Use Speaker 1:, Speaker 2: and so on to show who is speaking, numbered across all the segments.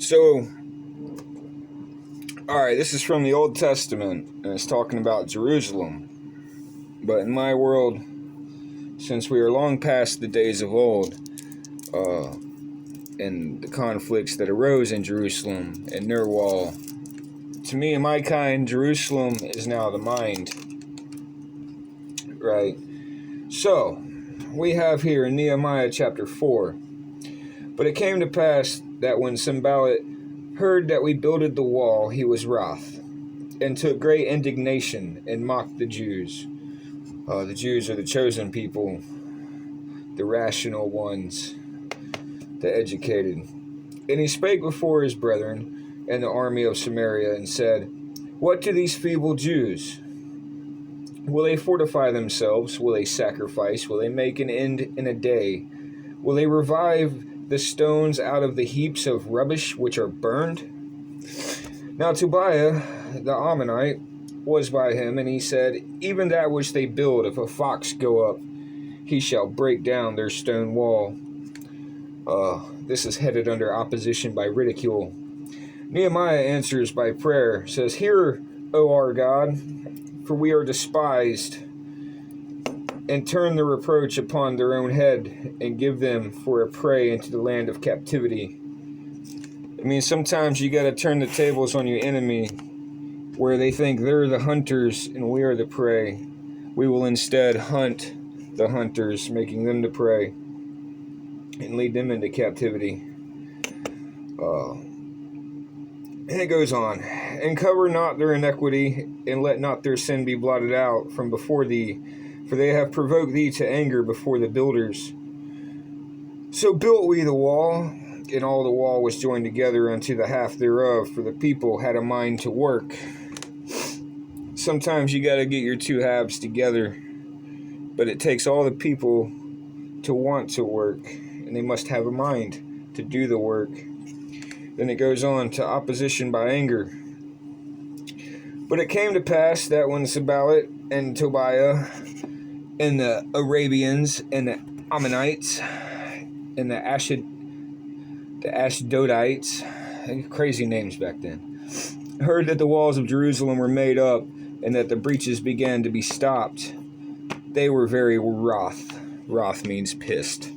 Speaker 1: So, alright, this is from the Old Testament, and it's talking about Jerusalem. But in my world, since we are long past the days of old, and the conflicts that arose in Jerusalem and their wall, to me and my kind, Jerusalem is now the mind. Right? So, we have here in Nehemiah chapter 4. But it came to pass that when Sanballat heard that we builded the wall, he was wroth, and took great indignation, and mocked the Jews. The Jews are the chosen people, the rational ones, the educated. And he spake before his brethren and the army of Samaria, and said, What do these feeble Jews? Will they fortify themselves? Will they sacrifice? Will they make an end in a day? Will they revive the stones out of the heaps of rubbish which are burned? Now Tobiah the Ammonite was by him, and he said, Even that which they build, if a fox go up, he shall break down their stone wall. This is headed under opposition by ridicule. Nehemiah answers by prayer, says, Hear, O our God, for we are despised, and turn the reproach upon their own head, and give them for a prey into the land of captivity. I mean, sometimes you got to turn the tables on your enemy, where they think they're the hunters and we are the prey. We will instead hunt the hunters, making them the prey, and lead them into captivity. And it goes on, And cover not their iniquity, and let not their sin be blotted out from before thee, for they have provoked thee to anger before the builders. So built we the wall, and all the wall was joined together unto the half thereof, for the people had a mind to work. Sometimes you got to get your two halves together, but it takes all the people to want to work, and they must have a mind to do the work. Then it goes on to opposition by anger. But it came to pass that when Sanballat and Tobiah and the Arabians and the Ammonites and the Ashdodites, crazy names back then, heard that the walls of Jerusalem were made up and that the breaches began to be stopped, they were very wroth. Wroth means pissed.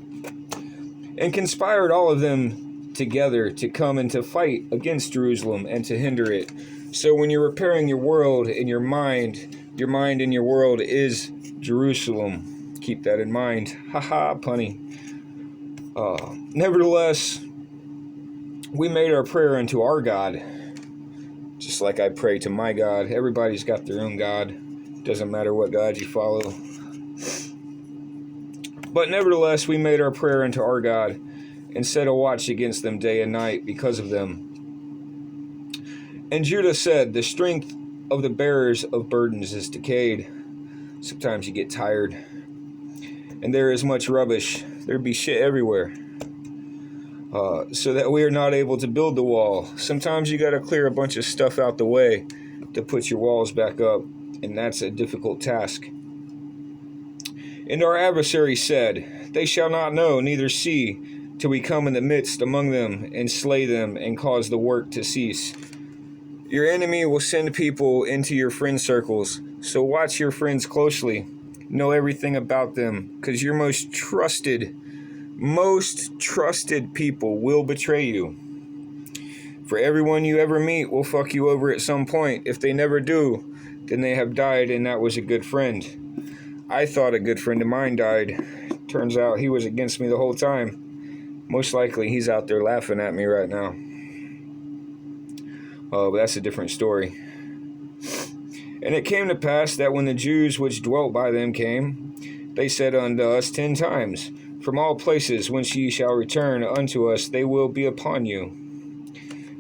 Speaker 1: And conspired all of them together to come and to fight against Jerusalem and to hinder it. So when you're repairing your world in your mind in your world is Jerusalem. Keep that in mind. Haha, punny. Nevertheless, we made our prayer unto our God, just like I pray to my God. Everybody's got their own God. Doesn't matter what God you follow. But nevertheless, we made our prayer unto our God, and set a watch against them day and night because of them. And Judah said, The strength of the bearers of burdens is decayed. Sometimes you get tired. And there is much rubbish. There be shit everywhere. So that we are not able to build the wall. Sometimes you got to clear a bunch of stuff out the way to put your walls back up. And that's a difficult task. And our adversary said, They shall not know, neither see, till we come in the midst among them, and slay them, and cause the work to cease. Your enemy will send people into your friend circles, so watch your friends closely. Know everything about them, because your most trusted people will betray you. For everyone you ever meet will fuck you over at some point. If they never do, then they have died, and that was a good friend. I thought a good friend of mine died. Turns out he was against me the whole time. Most likely he's out there laughing at me right now. But that's a different story. And it came to pass that when the Jews which dwelt by them came, they said unto us 10 times, From all places whence ye shall return unto us, they will be upon you.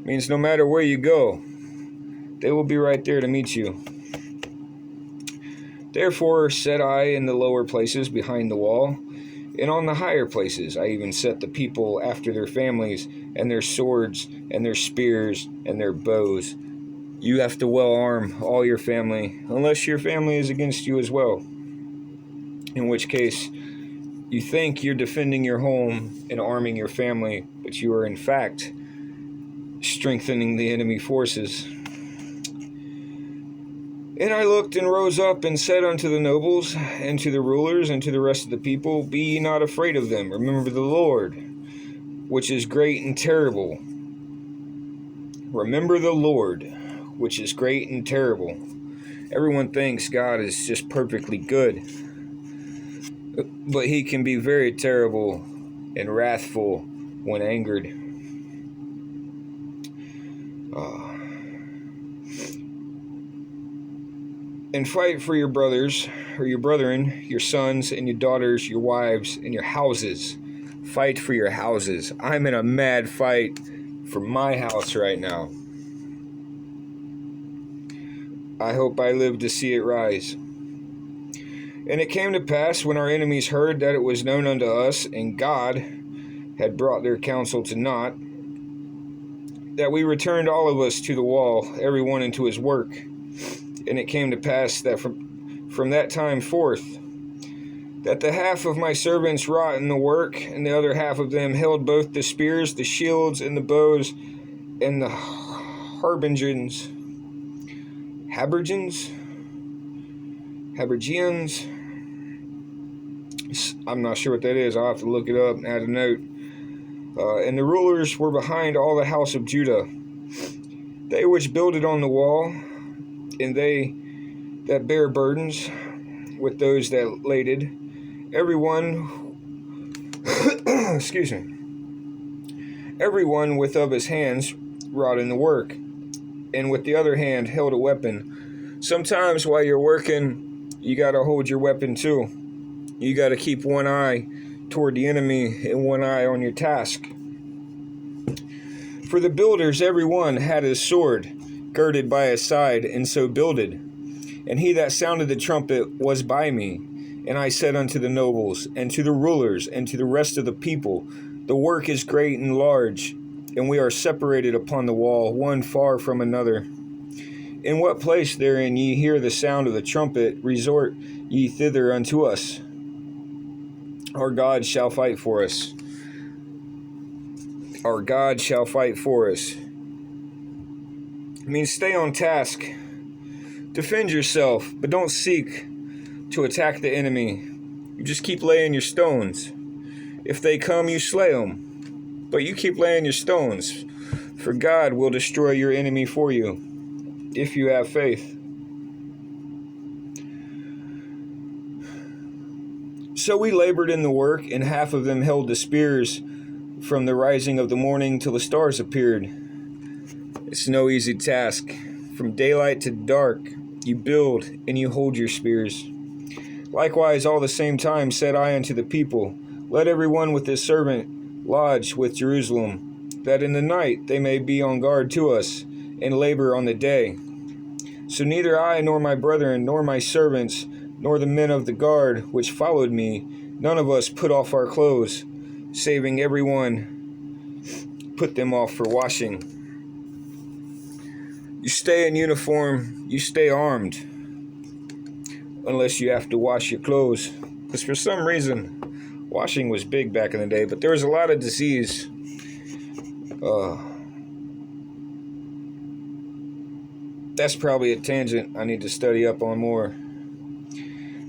Speaker 1: Means no matter where you go, they will be right there to meet you. Therefore said I in the lower places behind the wall, and on the higher places I even set the people after their families, and their swords, and their spears, and their bows. You have to well arm all your family, unless your family is against you as well. In which case, you think you're defending your home and arming your family, but you are in fact strengthening the enemy forces. And I looked and rose up and said unto the nobles and to the rulers and to the rest of the people, Be ye not afraid of them. Remember the Lord, which is great and terrible. Remember the Lord, which is great and terrible. Everyone thinks God is just perfectly good, but he can be very terrible and wrathful when angered. And fight for your brothers, or your brethren, your sons and your daughters, your wives, and your houses. Fight for your houses. I'm in a mad fight for my house right now. I hope I live to see it rise. And it came to pass, when our enemies heard that it was known unto us, and God had brought their counsel to naught, that we returned all of us to the wall, every one into his work. And it came to pass that from that time forth, that the half of my servants wrought in the work, and the other half of them held both the spears, the shields, and the bows, and the habergeons. I'm not sure what that is. I'll have to look it up and add a note. And the rulers were behind all the house of Judah, they which builded on the wall, and they that bear burdens with those that laded, everyone everyone with of his hands wrought in the work, and with the other hand held a weapon. Sometimes while you're working, you got to hold your weapon too. You got to keep one eye toward the enemy and one eye on your task. For the builders, every one had his sword girded by his side, and so builded. And he that sounded the trumpet was by me. And I said unto the nobles, and to the rulers, and to the rest of the people, The work is great and large, and we are separated upon the wall, one far from another. In what place therein ye hear the sound of the trumpet, resort ye thither unto us. Our God shall fight for us. Our God shall fight for us. It means stay on task. Defend yourself, but don't seek to attack the enemy. You just keep laying your stones. If they come, you slay them. But you keep laying your stones, for God will destroy your enemy for you, if you have faith. So we labored in the work, and half of them held the spears from the rising of the morning till the stars appeared. It's no easy task. From daylight to dark, you build and you hold your spears. Likewise, all the same time said I unto the people, Let every one with his servant lodge with Jerusalem, that in the night they may be on guard to us, and labor on the day. So neither I, nor my brethren, nor my servants, nor the men of the guard which followed me, none of us put off our clothes, saving every one put them off for washing. You stay in uniform, you stay armed, unless you have to wash your clothes. Because for some reason, washing was big back in the day, but there was a lot of disease. That's probably a tangent I need to study up on more.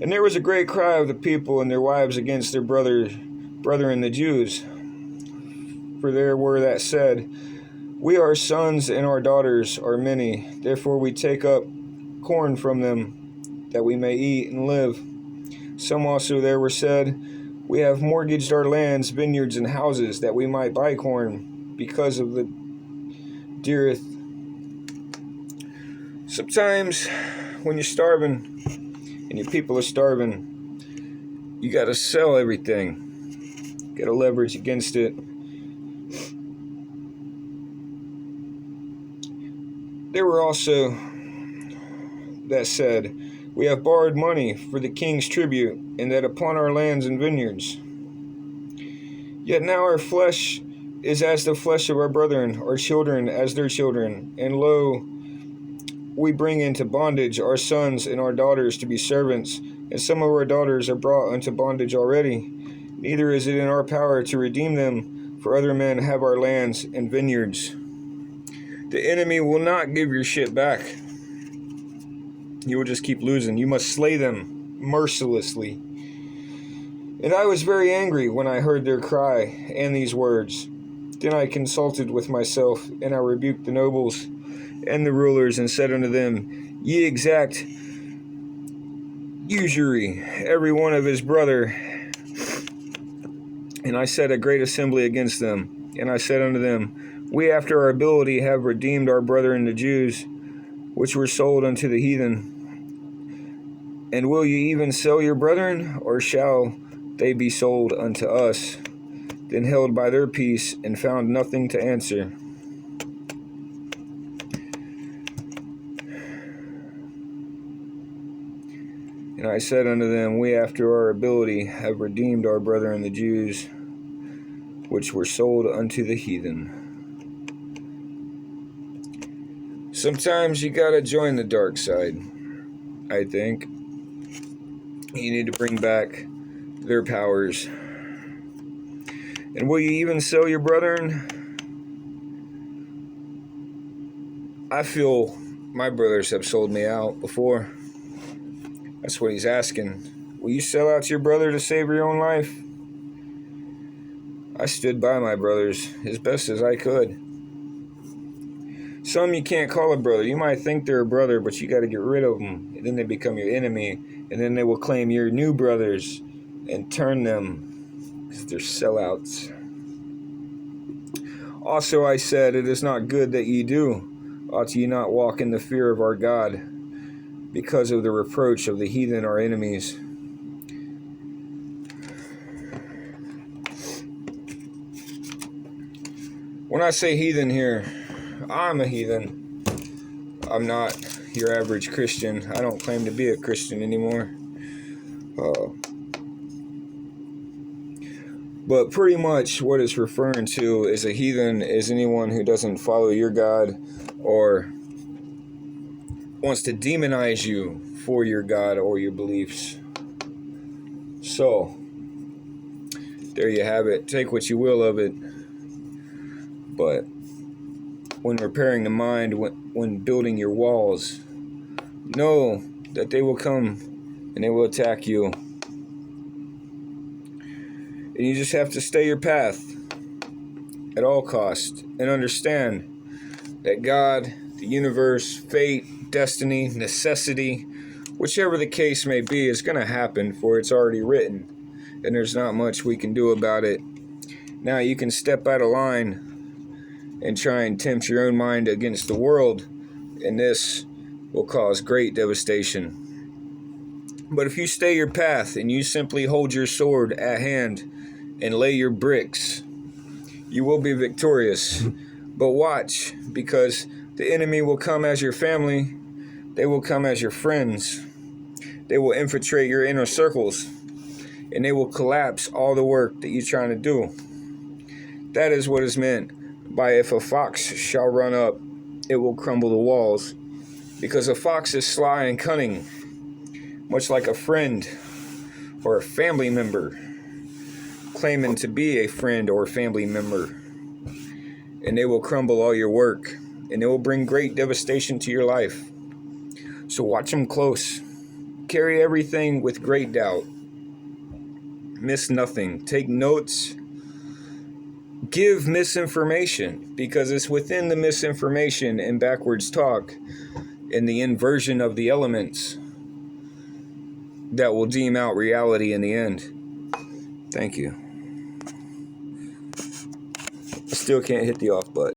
Speaker 1: And there was a great cry of the people and their wives against their brethren the Jews. For there were that said, We our sons and our daughters are many, therefore we take up corn from them, that we may eat and live. Some also there were said, We have mortgaged our lands, vineyards, and houses, that we might buy corn, because of the dearth. Sometimes, when you're starving, and your people are starving, you got to sell everything. You got to leverage against it. There were also that said, We have borrowed money for the king's tribute, and that upon our lands and vineyards. Yet now our flesh is as the flesh of our brethren, our children as their children. And lo, we bring into bondage our sons and our daughters to be servants, and some of our daughters are brought into bondage already. Neither is it in our power to redeem them, for other men have our lands and vineyards. The enemy will not give your shit back. You will just keep losing. You must slay them mercilessly. And I was very angry when I heard their cry and these words. Then I consulted with myself, and I rebuked the nobles and the rulers, and said unto them, Ye exact usury, every one of his brother. And I set a great assembly against them. And I said unto them, We after our ability have redeemed our brethren the Jews, which were sold unto the heathen. And will ye even sell your brethren, or shall they be sold unto us? Then held by their peace, and found nothing to answer. And I said unto them, We after our ability have redeemed our brethren the Jews, which were sold unto the heathen. Sometimes you gotta join the dark side, I think. You need to bring back their powers. And will you even sell your brethren? I feel my brothers have sold me out before. That's what he's asking. Will you sell out your brother to save your own life? I stood by my brothers as best as I could. Some you can't call a brother. You might think they're a brother, but you got to get rid of them. And then they become your enemy. And then they will claim your new brothers and turn them because they're sellouts. Also I said, It is not good that ye do. Ought ye not walk in the fear of our God, because of the reproach of the heathen, our enemies? When I say heathen here, I'm a heathen. I'm not your average Christian. I don't claim to be a Christian anymore. But pretty much what it's referring to is a heathen is anyone who doesn't follow your God or wants to demonize you for your God or your beliefs. So, there you have it. Take what you will of it. But when repairing the mind, when building your walls, know that they will come and they will attack you. And you just have to stay your path at all costs and understand that God, the universe, fate, destiny, necessity, whichever the case may be, is going to happen, for it's already written, and there's not much we can do about it. Now you can step out of line and try and tempt your own mind against the world, and this will cause great devastation. But if you stay your path and you simply hold your sword at hand and lay your bricks, you will be victorious. But watch, because the enemy will come as your family. They will come as your friends. They will infiltrate your inner circles, and they will collapse all the work that you're trying to do. That is what is meant by if a fox shall run up, it will crumble the walls. Because a fox is sly and cunning, much like a friend or a family member claiming to be a friend or family member. And they will crumble all your work, and they will bring great devastation to your life. So watch them close. Carry everything with great doubt. Miss nothing. Take notes. Give misinformation, because it's within the misinformation and backwards talk and the inversion of the elements that will deem out reality in the end. Thank you. I still can't hit the off button.